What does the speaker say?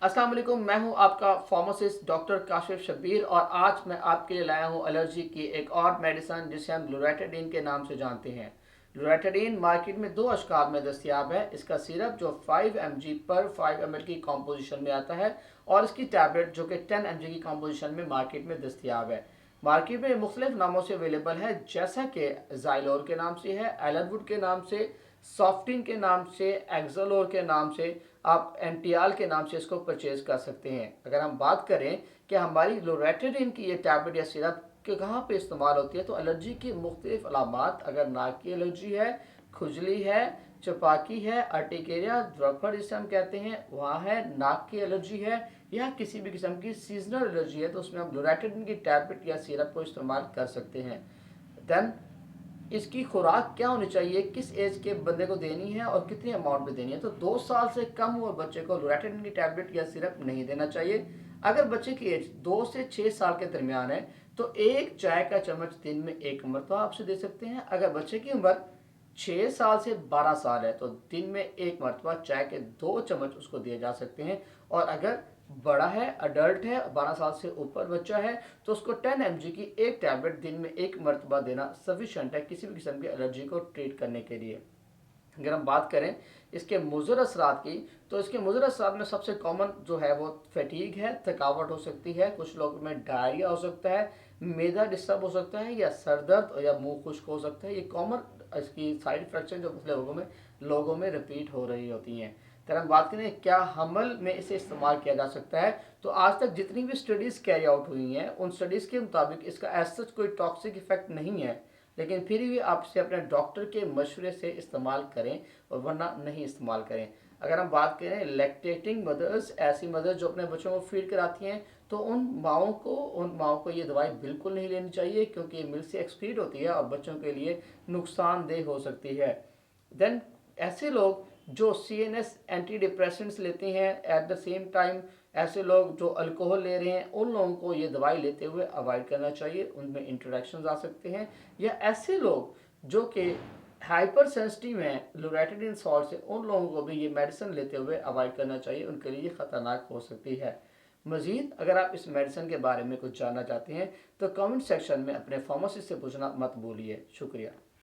अस्सलाम वालेकुम, मैं हूं आपका फार्मासिस्ट डॉक्टर काशिफ शब्बीर और आज मैं आपके लिए लाया हूं एलर्जी की एक और मेडिसन जिसे हम लोरेटाडीन के नाम से जानते हैं। लोरेटाडीन मार्केट में दो अशकाल में दस्तियाब है। इसका सिरप जो 5 mg पर 5 ml की कॉम्पोजिशन में आता है और इसकी टैबलेट जो कि 10 mg की कॉम्पोजिशन में मार्केट में दस्तियाब है। मार्केट में मुख्तलिफ नामों से अवेलेबल है, जैसा कि जाइलोर के नाम से है, एलनवुड के नाम से, सॉफ्टिन के नाम से, एक्सलोर के नाम से, आप एंटियाल के नाम से इसको परचेज कर सकते हैं। अगर हम बात करें कि हमारी लोरेटाडीन की ये टैबलेट या सिरप के कहाँ पे इस्तेमाल होती है, तो एलर्जी की मुख्तलिफ अलामात, अगर नाक की एलर्जी है, खुजली है, चपाकी है, अर्टिकेरिया ड्रफर जिसे हम कहते हैं वहाँ है, नाक की एलर्जी है या किसी भी किस्म की सीजनल एलर्जी है, तो उसमें हम लोरेटाडीन की टैबलेट या सिरप को इस्तेमाल कर सकते हैं। देन इसकी खुराक क्या होनी चाहिए, किस एज के बंदे को देनी है और कितनी अमाउंट में देनी है। तो 2 साल से कम हुए बच्चे को लोरेटाडीन की टैबलेट या सिरप नहीं देना चाहिए। अगर बच्चे की एज 2 से 6 साल के दरमियान है तो एक चाय का चम्मच दिन में एक मरतबा आपसे दे सकते हैं। अगर बच्चे की उम्र 6 साल से 12 साल है तो दिन में एक मरतबा चाय के 2 चम्मच उसको दिए जा सकते हैं। और अगर बड़ा है, अडल्ट है, 12 साल से ऊपर बच्चा है, तो उसको 10 mg की एक टैबलेट दिन में एक मरतबा देना सफिशेंट है किसी भी किस्म की एलर्जी को ट्रीट करने के लिए। अगर हम बात करें इसके मुज़र असरात की, तो इसके मुज़र असरात में सबसे कॉमन जो है वो फैटीग है, थकावट हो सकती है, कुछ लोगों में डायरिया हो सकता है, मैदा डिस्टर्ब हो सकता है, या सर दर्द या मुंह खुश्क हो सकता है। ये कॉमन इसकी साइड इफेक्ट्स हैं जो पिछले लोगों में रिपीट हो रही होती हैं। अगर हम बात करें क्या हमल में इसे इस्तेमाल किया जा सकता है, तो आज तक जितनी भी स्टडीज़ कैरी आउट हुई हैं उन स्टडीज़ के मुताबिक इसका एज सच कोई टॉक्सिक इफेक्ट नहीं है, लेकिन फिर भी आप इसे अपने डॉक्टर के मशवरे से इस्तेमाल करें और वरना नहीं इस्तेमाल करें। अगर हम बात करें लैक्टेटिंग मदर्स, ऐसी मदर्स जो अपने बच्चों को फीड कराती हैं, तो उन माओं को ये दवाई बिल्कुल नहीं लेनी चाहिए क्योंकि ये मिल्क से एक्सपीड होती है और बच्चों के लिए नुकसानदेह हो सकती है। देन ऐसे लोग जो CNS एंटी डिप्रेसेंट्स लेते हैं, एट द सेम टाइम ऐसे लोग जो अल्कोहल ले रहे हैं, उन लोगों को ये दवाई लेते हुए अवॉइड करना चाहिए, उनमें इंटरेक्शंस आ सकते हैं। या ऐसे लोग जो कि हाइपर सेंसिटिव हैं लोरेटाडीन सॉल्ट से, उन लोगों को भी ये मेडिसिन लेते हुए अवॉइड करना चाहिए, उनके लिए ख़तरनाक हो सकती है। मज़ीद अगर आप इस मेडिसिन के बारे में कुछ जानना चाहते हैं तो कमेंट सेक्शन में अपने फार्मासिस्ट से पूछना मत भूलिए। शुक्रिया।